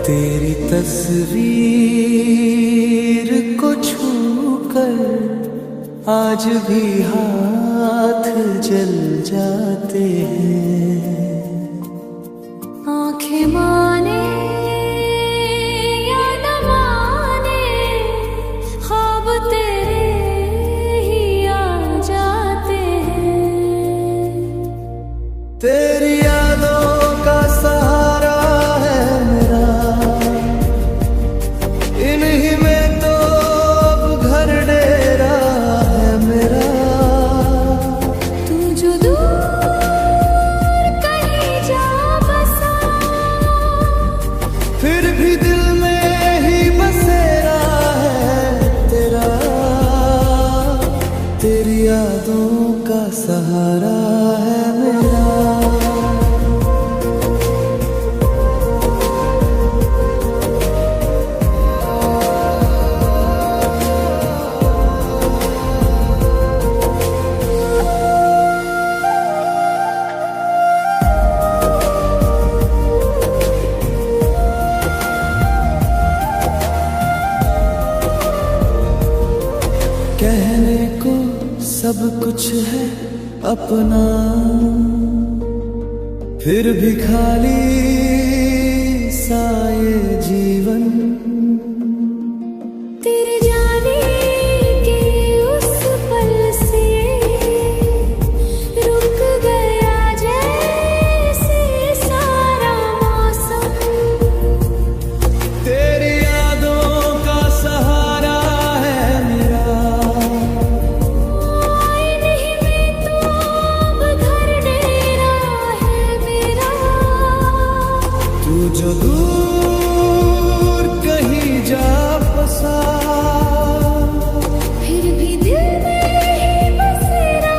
तेरी तस्वीर को छूकर आज भी हाथ जल जाते हैं। आंखें माने या न माने, ख्वाब तेरे ही आ जाते हैं। तेरी यादों का सहारा है मेरा, इन्हीं में तो अब घर डेरा है मेरा। तू जो दूर कहीं जा बसा, फिर भी दिल में ही बसेरा है तेरा। तेरी यादों का सहारा है मेरा। कहने को सब कुछ है अपना, फिर भी खाली सा ये जीवन। तेरे जाने के उस पल से रुक गया जैसे सारा मौसम। तेरी यादों का सहारा है मेरा, इन्हीं में तो अब घर डेरा है मेरा। तू जो दूर कहीं जा बसा, फिर भी दिल में ही बसेरा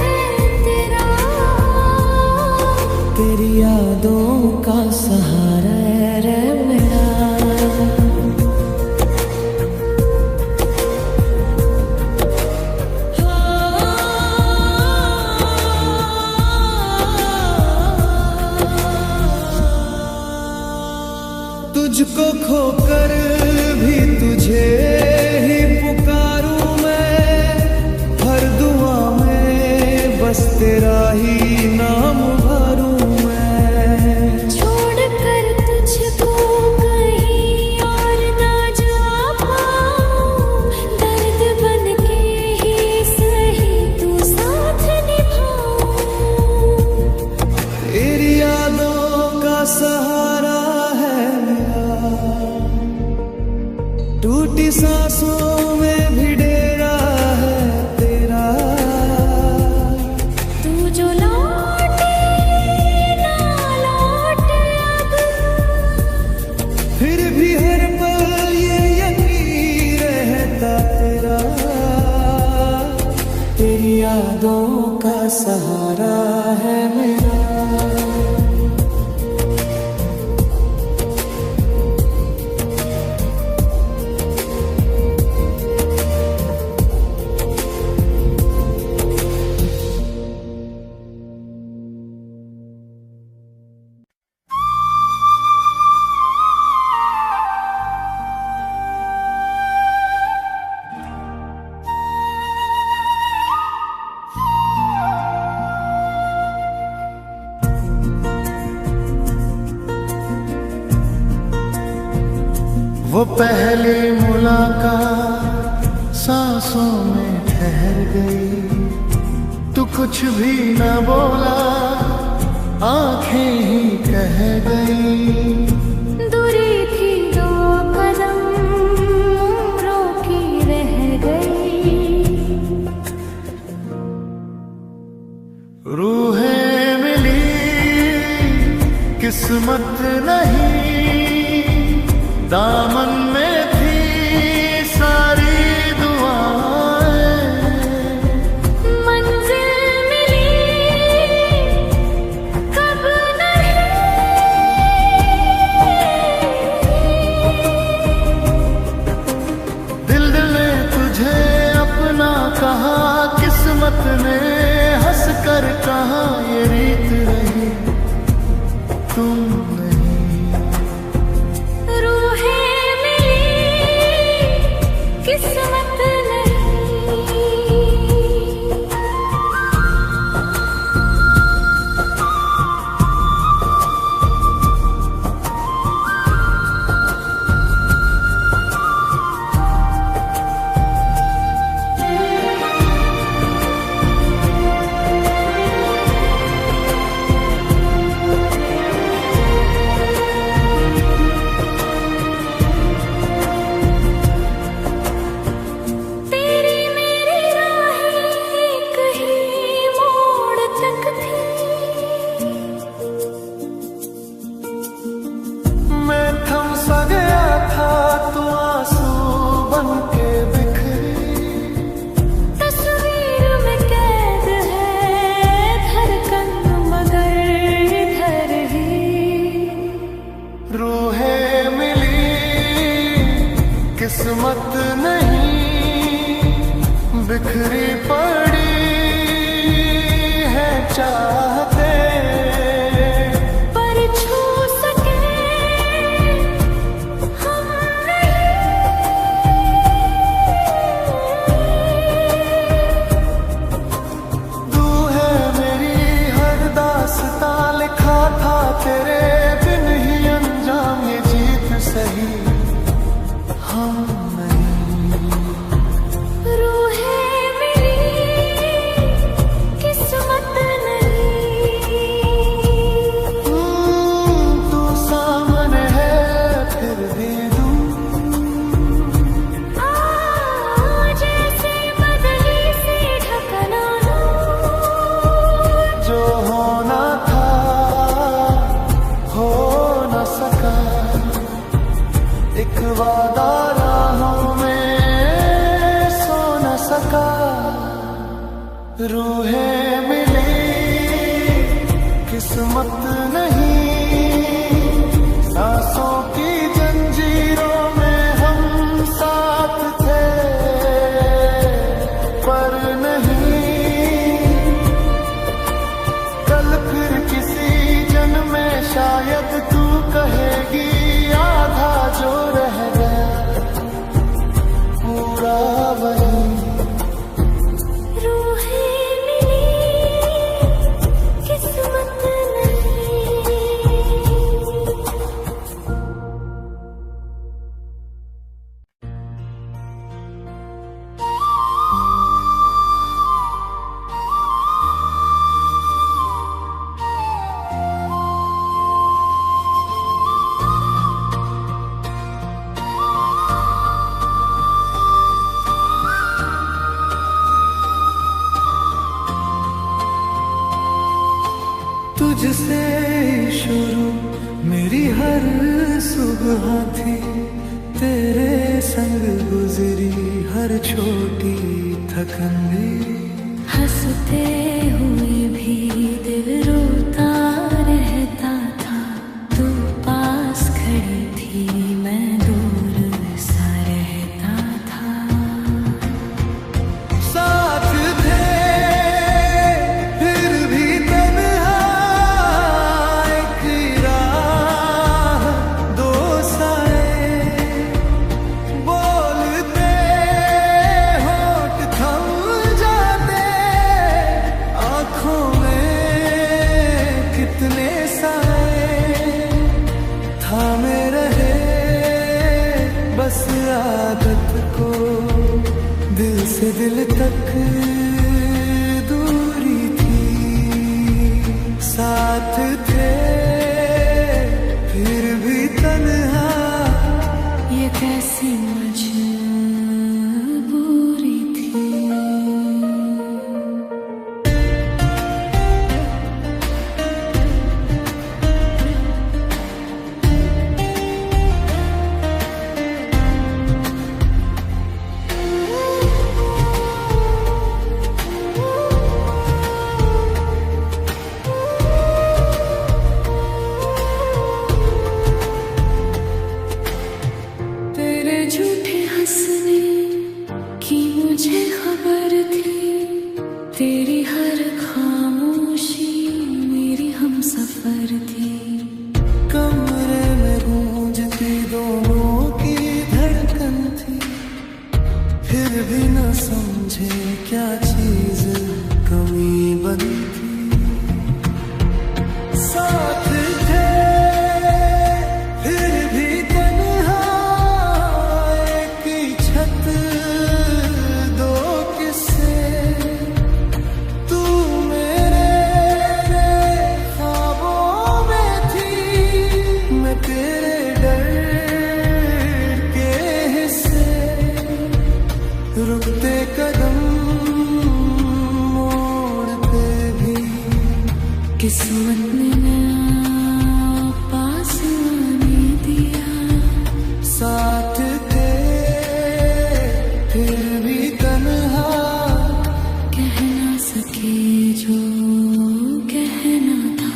है तेरा। तेरी यादों का सहारा है मेरा। तुझको खोकर भी तुझे ही पुकारूं मैं, हर दुआ में बस तेरा ही नाम भरूं मैं। छोड़कर तुझको कहीं और ना जा पाऊं, दर्द बन के ही सही तू साथ निभाऊं। तेरी यादों का सहारा है मेरा, टूटी सांसों में भी डेरा है तेरा। तू जो लौटे ना लौटे अब, फिर भी हर पल ये यकीन रहता तेरा। तेरी यादों का सहारा है मेरा। वो पहली मुलाकात सांसों में ठहर गई, तू कुछ भी न बोला, आंखें ही कह गई। दूरी थी दो कदम उम्रों की रह गई। रूहें मिली किस्मत नहीं, दामन में थी सारी दुआएं। मंजिल मिली कब नहीं, दिल ने तुझे अपना कहा, किस्मत ने हंस कर कहा ये रीत रही तुम नहीं। रूहें मिली किस्मत नहीं, बिखरी पड़ी है चाहते, पर छू सके हम नहीं। तू है मेरी हर दास्तां, लिखा था तेरे बिन ही अंजाम, ये जीत सही हम नहीं। रूहें मिली किस्मत नहीं। तू सामने है फिर भी दूर, जैसे बदली से ढकना जो होना था हो न सका, एक वादा राहों में सो न सका। रूहें मिली किस्मत नहीं, सांसों की जंजीरों में हम साथ थे पर नहीं। कल फिर किसी जन्म में शायद तू कहेगी आधा जो रह गया पूरा वही। रूहें मिली किस्मत नहीं। तुझसे शुरू मेरी हर सुबह थी, तेरे संग गुजरी हर छोटी थकन भी। हंसते हुए भी दिल रोता रहता था, तू पास खड़ी थी मैं दूर सा रहता था। साथ थे फिर भी तन्हा, एक राह दो साए, बोलते होठ थम जाते, आँखों में कितने साए, थामे रहे बस आदत को, दिल से दिल तक दूरी थी। साथ थे फिर भी तन्हा, ये कैसी मजबूरी थी। तेरे झूठे हंसने की मुझे खबर थी, तेरी हर खामोशी मेरी हमसफर थी। कमरे में गूंजती दोनों की धड़कन थी, फिर भी न समझे क्या चीज कमी बनी थी। साथ थे फिर भी तन्हा, एक ही छत दो किस्से, तू मेरे ख्वाबों में थी, मैं तेरे डर के हिस्से। रुकते कदम मोड़ते भी किस्मत ने ना पास आने दिया। साथ थे फिर भी तन्हा, कह ना सके जो कहना था।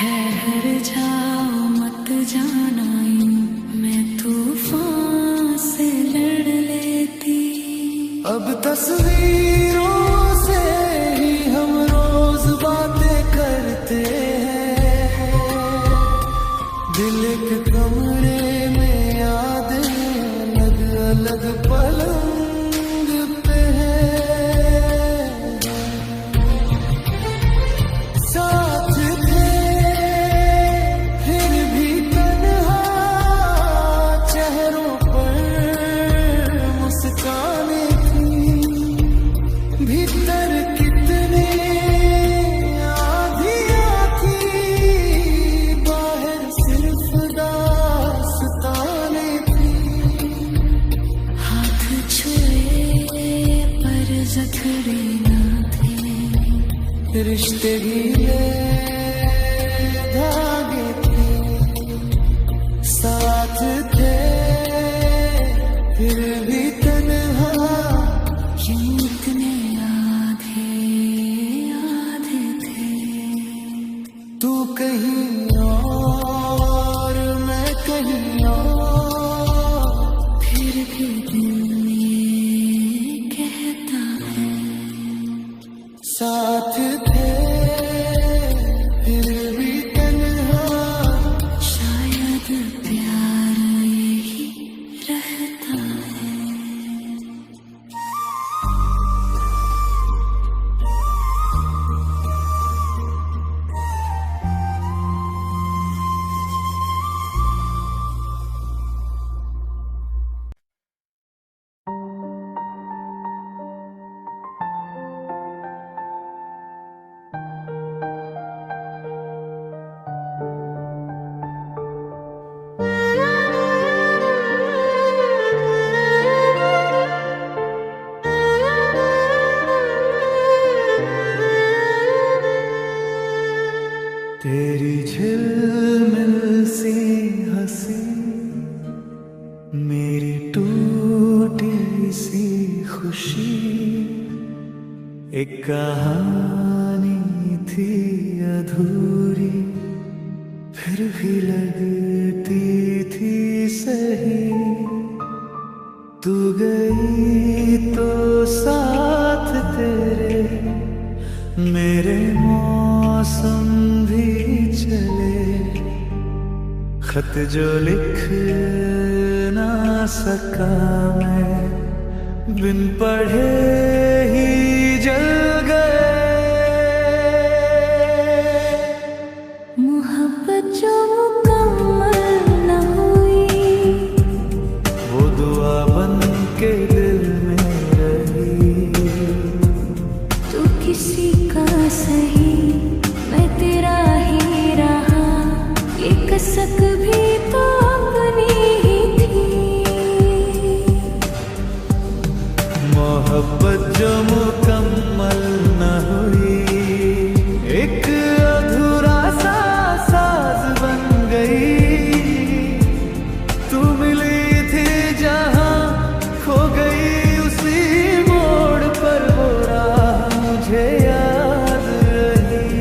ठहर जाओ मत जाना यूं, मैं तूफान से लड़ लेती। अब तस्वीरों से ही हम रोज बातें करते हैं, दिल के कमरे में यादें अलग अलग पलंग पे है। साथ थे फिर भी तन्हा, चेहरों पर मुस्कानें भीतर कितने आधियां थी, बाहर सिर्फ दास्तानें थी। हाथ छुए पर जकड़े ना थे, रिश्ते ढीले धागे थे, साथ थे फिर भी तन्हा। यूं इतने आधे आधे थे। तू कहीं और मैं कहीं और, फिर भी दिल ये कहता है साथ थे फिर भी तन्हा। शायद प्यार यही रहता है। तेरी झिलमिल सी हंसी, मेरी टूटी सी खुशी, एक कहानी थी अधूरी, फिर भी लगती थी सही। तू गई तो साथ तेरे मेरे मौसम भी चले, खत जो लिख ना सका मैं, बिन पढ़े ही जल गए। मोहब्बत जो मुकम्मल न हुई, वो दुआ बन के दिल में रही। तू किसी का सही मैं तेरा ही रहा, ये कसक भी तो अपनी ही थी। मोहब्बत जो मुकम्मल न हुई, एक अधूरा सा साज बन गई। तू मिली थी जहां, खो गई उसी मोड़ पर, वो राह मुझे याद रही।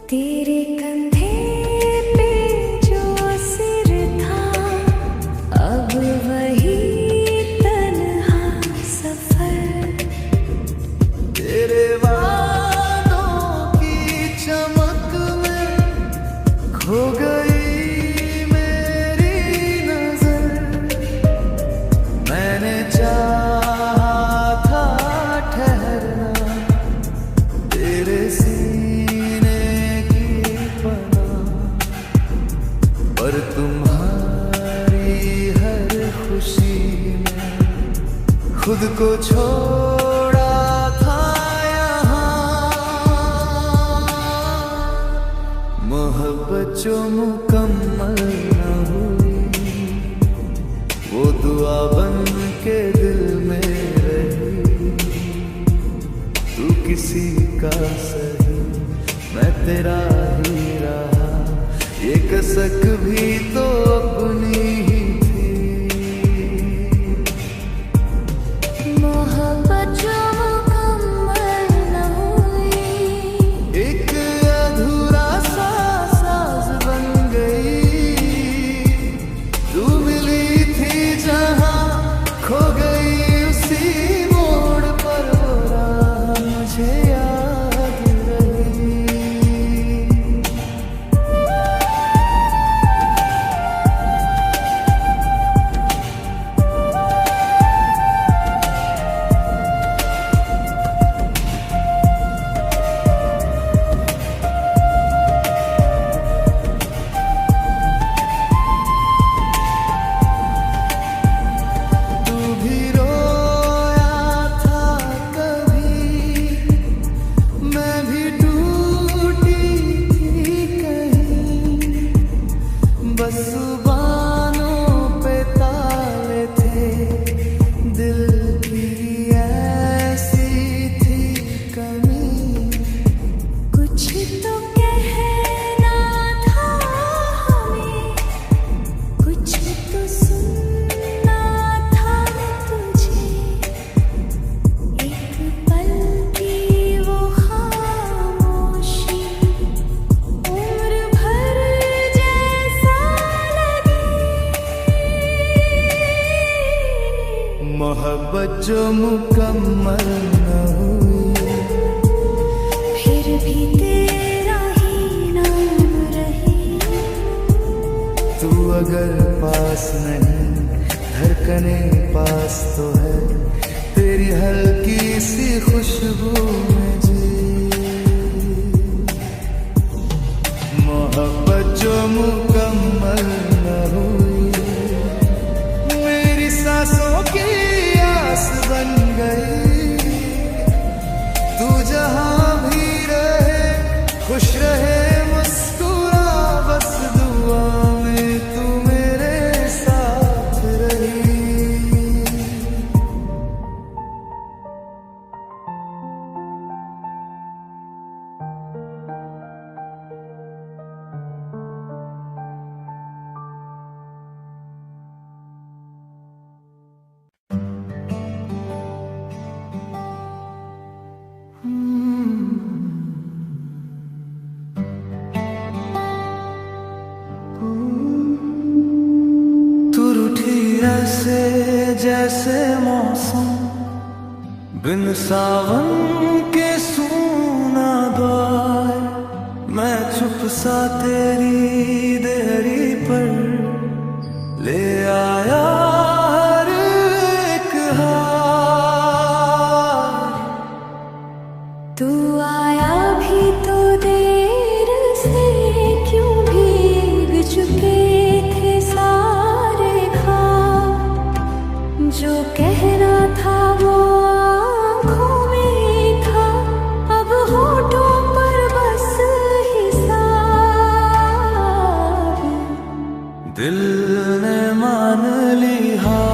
तेरे कंधे पे जो सिर था, अब वही तन्हा सफर। तेरे वादों की चमक में खो गई मेरी नजर। मैंने चाहा था ठहरना तेरे सीने की पनाह, पर तुम्हारी हर खुशी में खुद को छोड़ा था यहाँ। मोहब्बत जो मुकम्मल न हुई, वो दुआ बन के दिल में रही, तू किसी का सही मैं तेरा ही रहा, ये कसक भी तो अपनी ही थी। मोहब्बत जो मुकम्मल न हुई, एक अधूरा सा साज बन गई, तू मिली थी जहां खो गई उसी मोड़ पर, वो राह मुझे याद रही। तू भी रोया था कभी, मैं भी टूटी थी कहीं, बस जुबानों पे ताले थे, दिल की ऐसी थी कमी। कुछ तो कहना था हमें, कुछ तो सुनना था तुझे, एक पल की वो खामोशी उम्र भर जैसा लगे। मोहब्बत जो मुकम्मल न हुई, फिर भी तेरा ही नाम रही। तू अगर पास नहीं, धड़कने पास तो है, तेरी हल्की सी खुशबू में जी। मोहब्बत जो मुकम्मल न हुई, मेरी सांसों की आस बन गई, तू जहां भी रहे खुश रहे मुस्कुरा, बस दुआ में तू मेरे साथ रही। तू रूठी ऐसे जैसे मौसम, बिन सावन के सूना द्वार, मैं चुप सा तेरी देहरी पर ले आया हर एक हार। तू आया भी तो देर से, क्यों भीग चुके थे सारे ख्वाब, जो कहना था वो आँखों में था, अब होठों पर बस हिसाब। दिल ने मान ली हार,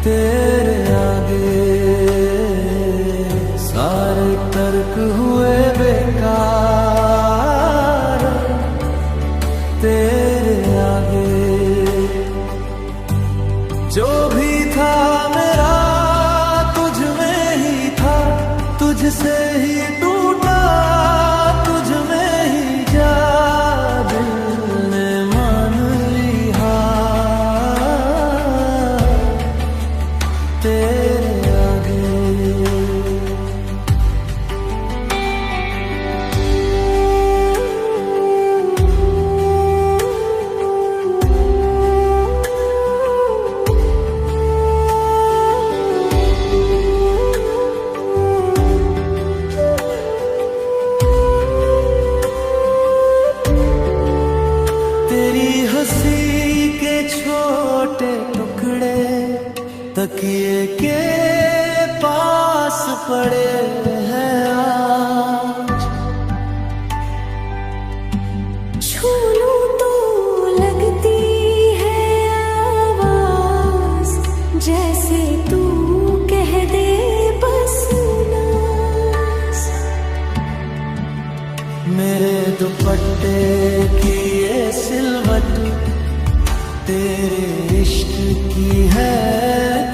तेरे आगे सारे तर्क हुए बेकार, तेरे आगे जो भी था मेरा तुझ में ही था, तुझसे ही टूटा तुझ में ही जा। दिल ने मान ली हार, तेरे आगे। तेरी हंसी के छोटे टुकड़े तकिए के पास पड़े हैं आज, छू लूं तो लगती तेरे इश्क की है